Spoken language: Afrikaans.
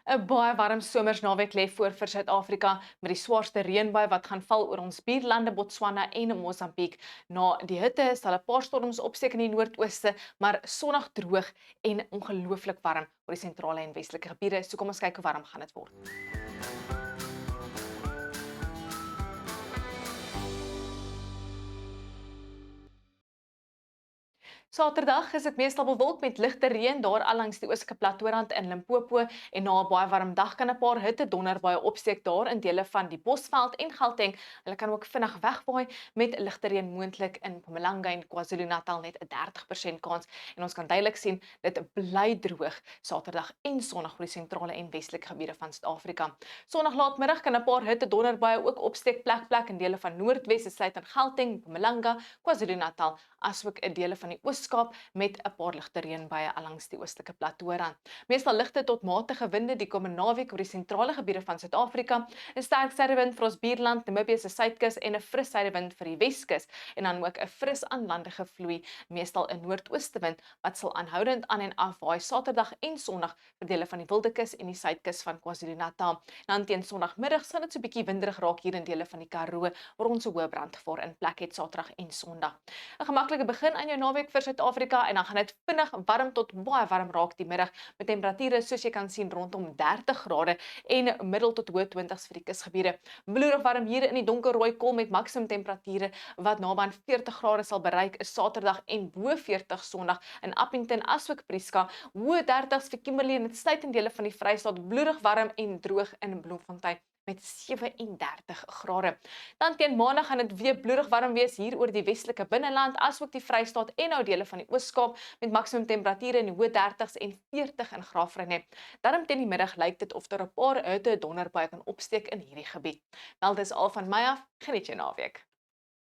'n Baie warm somersnaweek lê voor vir Suid-Afrika met die swaarste reënbuie wat gaan val oor ons buurlande Botswana en Mosambiek. Na die hitte sal 'n paar storms opsteek in die noordooste, maar sonnig droog en ongelooflik warm oor die sentrale en westelike gebiede. So kom ons kyk hoe warm gaan dit word. Saterdag is dit meestal bewolk met ligte reën daar al langs die oostelike platteaurand in Limpopo en na 'n baie warm dag kan 'n paar hitte-donderbuie opsteek daar in dele van die Bosveld en Gauteng. Hulle kan ook vinnig wegwaai met ligte reën moontlik in Mpumalanga en KwaZulu-Natal net 'n 30% kans en ons kan duidelik sien dit bly droog Saterdag en Sondag oor die sentrale en westelike gebiede van Suid-Afrika. Sondag laatmiddag kan 'n paar hitte-donderbuie ook opsteek plek in dele van Noordwes, sluitend Gauteng, Mpumalanga, KwaZulu-Natal asook 'n dele van die Oos-Kaap met 'n paar ligte reënbuie langs die oostelike platteaurand. Meestal ligte tot matige winde die komende naweek oor die sentrale gebiede van Suid-Afrika, 'n sterk suidewind vir ons buurland Namibië se suidkus en 'n fris suidewind vir die Weskus en dan ook 'n fris aanlandige vloei, meestal 'n noordoostwind wat sal aanhoudend aan en af waai Saterdag en Sondag vir dele van die Wildekus en die suidkus van KwaZulu-Natal. Dan teen Sondagmiddag sal dit so 'n bietjie winderig raak hier in dele van die Karoo waar ons 'n hoë brandgevaar in plek het Saterdag en Sondag. 'n Gemaklike begin aan jou naweek vir Suid-Afrika en dan gaan dit vinnig warm tot baie warm raak die middag met temperature soos jy kan sien rondom 30 grade en middel tot hoë 20s vir die kusgebiede. Bloedig warm hier in die donkerrooi kol met maksimum temperature wat naby aan 40 grade sal bereik is Saterdag en bo 40 Sondag in Appington asook Prieska. Hoë 30s vir Kimberley en dit sluit in dele van die Vrystaat bloedig warm en droog in Bloemfontein met 37 grade. Dan teen Maandag gaan dit weer bloedig warm wees hier oor die westelike binneland, asook die Vrystaat en nou dele van die Oos-Kaap met maksimum temperature in die hoë 30s en 40 in Graafrenet. Daarom teen die middag lyk dit of daar 'n paar hitte donderbuie kan opsteek in hierdie gebied. Wel dis al van my af. Geniet jou naweek.